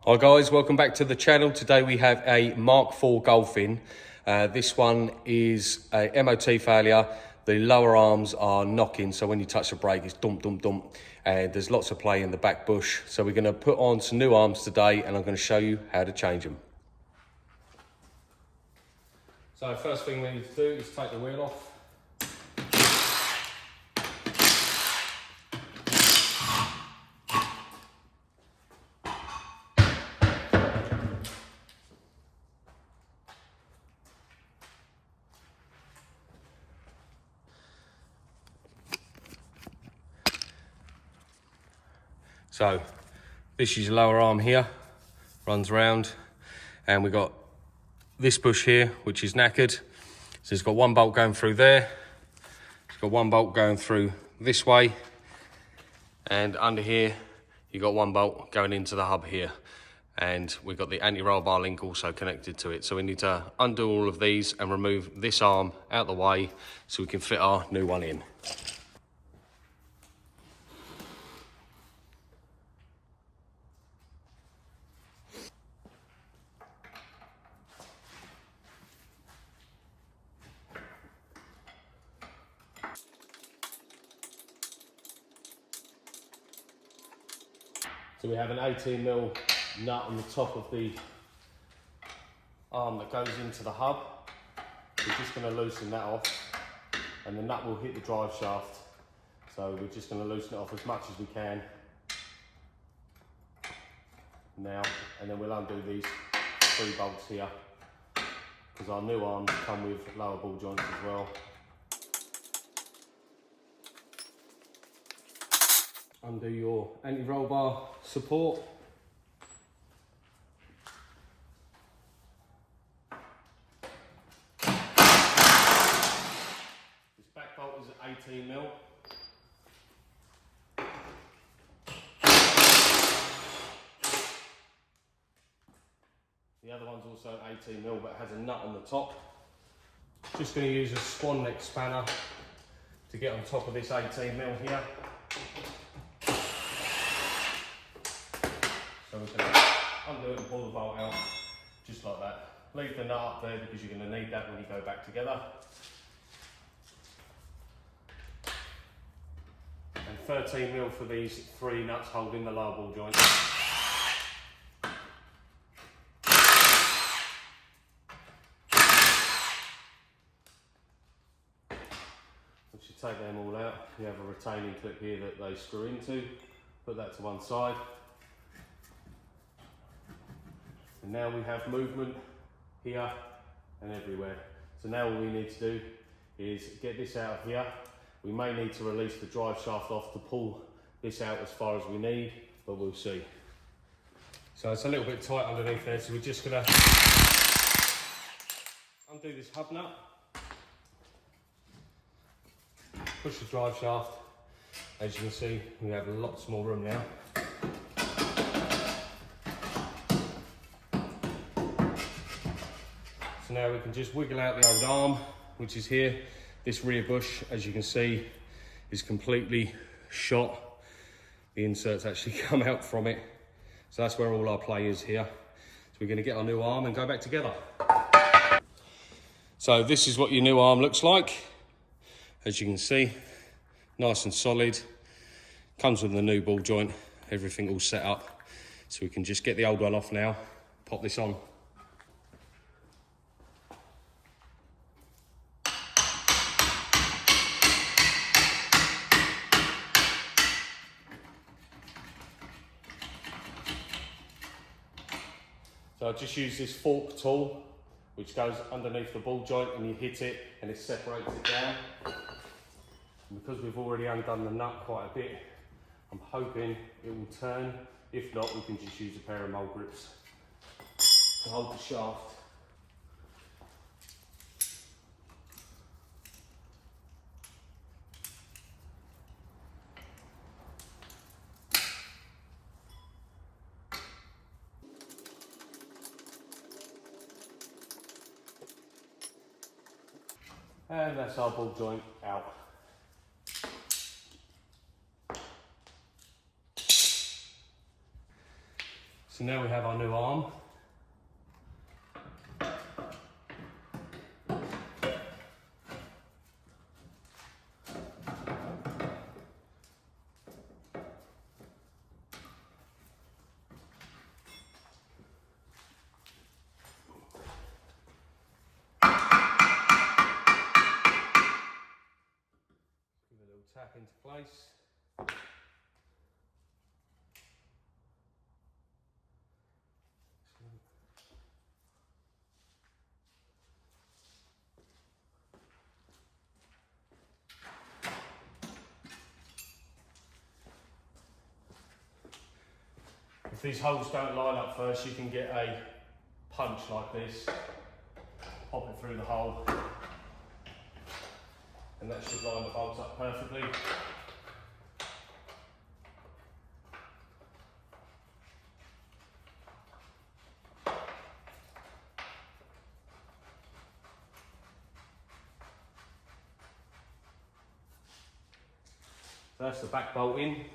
Hi guys, welcome back to the channel. Today we have a Mark 4 Golf in. This one is a MOT failure. The lower arms are knocking, so when you touch the brake it's dump, dump, dump. And there's lots of play in the back bush. So we're going to put on some new arms today and I'm going to show you how to change them. So first thing we need to do is take the wheel off. So this is your lower arm here, runs round, and we've got this bush here, which is knackered. So it's got one bolt going through there, it's got one bolt going through this way, and under here you've got one bolt going into the hub here. And we've got the anti-roll bar link also connected to it. So we need to undo all of these and remove this arm out the way so we can fit our new one in. So we have an 18mm nut on the top of the arm that goes into the hub. We're just going to loosen that off and the nut will hit the drive shaft. So we're just going to loosen it off as much as we can now, and then we'll undo these 3 bolts here because our new arms come with lower ball joints as well. Undo your anti-roll bar support. This back bolt is at 18mm. The other one's also 18mm but has a nut on the top. Just going to use a swan neck spanner to get on top of this 18mm here. So we're going to undo it and pull the bolt out, just like that. Leave the nut up there because you're going to need that when you go back together. And 13mm for these 3 nuts holding the lower ball joint. Once you take them all out, you have a retaining clip here that they screw into. Put that to one side. And now we have movement here and everywhere. So now all we need to do is get this out of here. We may need to release the drive shaft off to pull this out as far as we need, but we'll see. So it's a little bit tight underneath there, so we're just gonna undo this hub nut, push the drive shaft. As you can see, we have lots more room now. So now we can just wiggle out the old arm, which is here. This rear bush, as you can see, is completely shot. The inserts actually come out from it. So that's where all our play is here. So we're going to get our new arm and go back together. So this is what your new arm looks like. As you can see, nice and solid. Comes with the new ball joint, everything all set up. So we can just get the old one off now, pop this on. So I just use this fork tool, which goes underneath the ball joint and you hit it and it separates it down. And because we've already undone the nut quite a bit, I'm hoping it will turn. If not, we can just use a pair of mole grips to hold the shaft. And that's our ball joint out. So now we have our new arm. Give it a little tap into place. If these holes don't line up first, you can get a punch like this, pop it through the hole, and that should line the bolts up perfectly. So that's the back bolt in.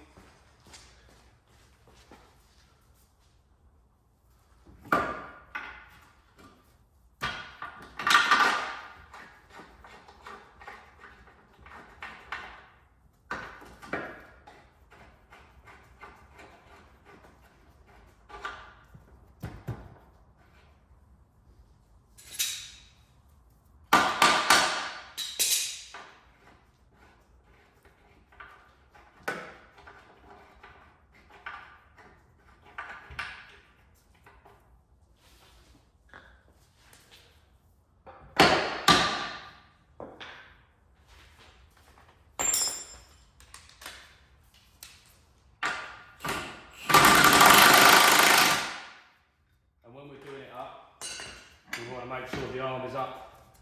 We want to make sure the arm is up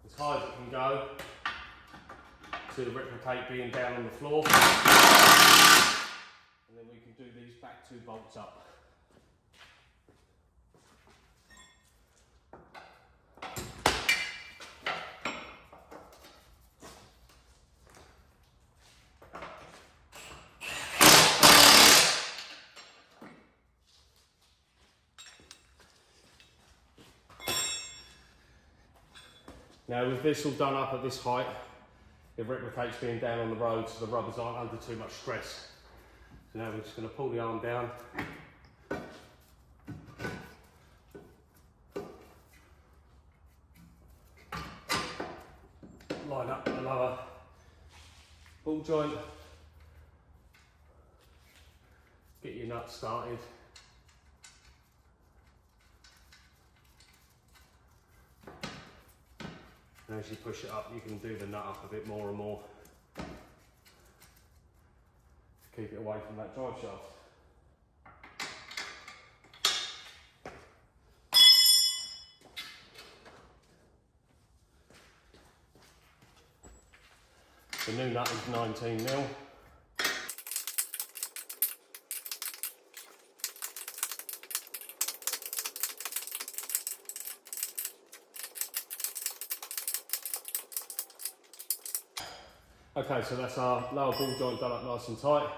as high as it can go to replicate being down on the floor, and then we can do these back two bolts up. Now with this all done up at this height, it replicates being down on the road so the rubbers aren't under too much stress. So now we're just going to pull the arm down. Line up the lower ball joint. Get your nuts started. And as you push it up, you can do the nut up a bit more and more to keep it away from that drive shaft. The new nut is 19mm. Okay, so that's our lower ball joint done up nice and tight,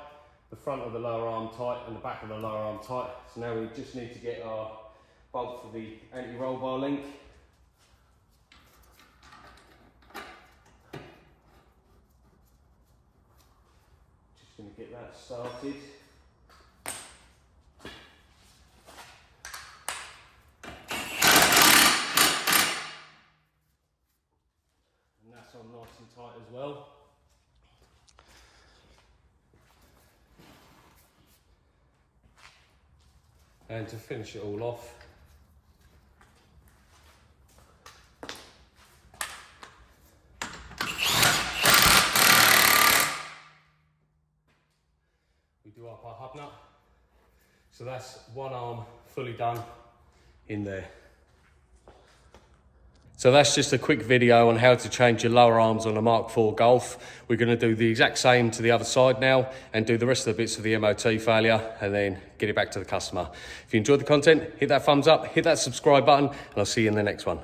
the front of the lower arm tight and the back of the lower arm tight. So now we just need to get our bolt for the anti-roll bar link. Just going to get that started. And that's on nice and tight as well. And to finish it all off, we do up our hub nut. So that's one arm fully done in there. So that's just a quick video on how to change your lower arms on a Mark IV Golf. We're going to do the exact same to the other side now and do the rest of the bits of the MOT failure and then get it back to the customer. If you enjoyed the content, hit that thumbs up, hit that subscribe button, and I'll see you in the next one.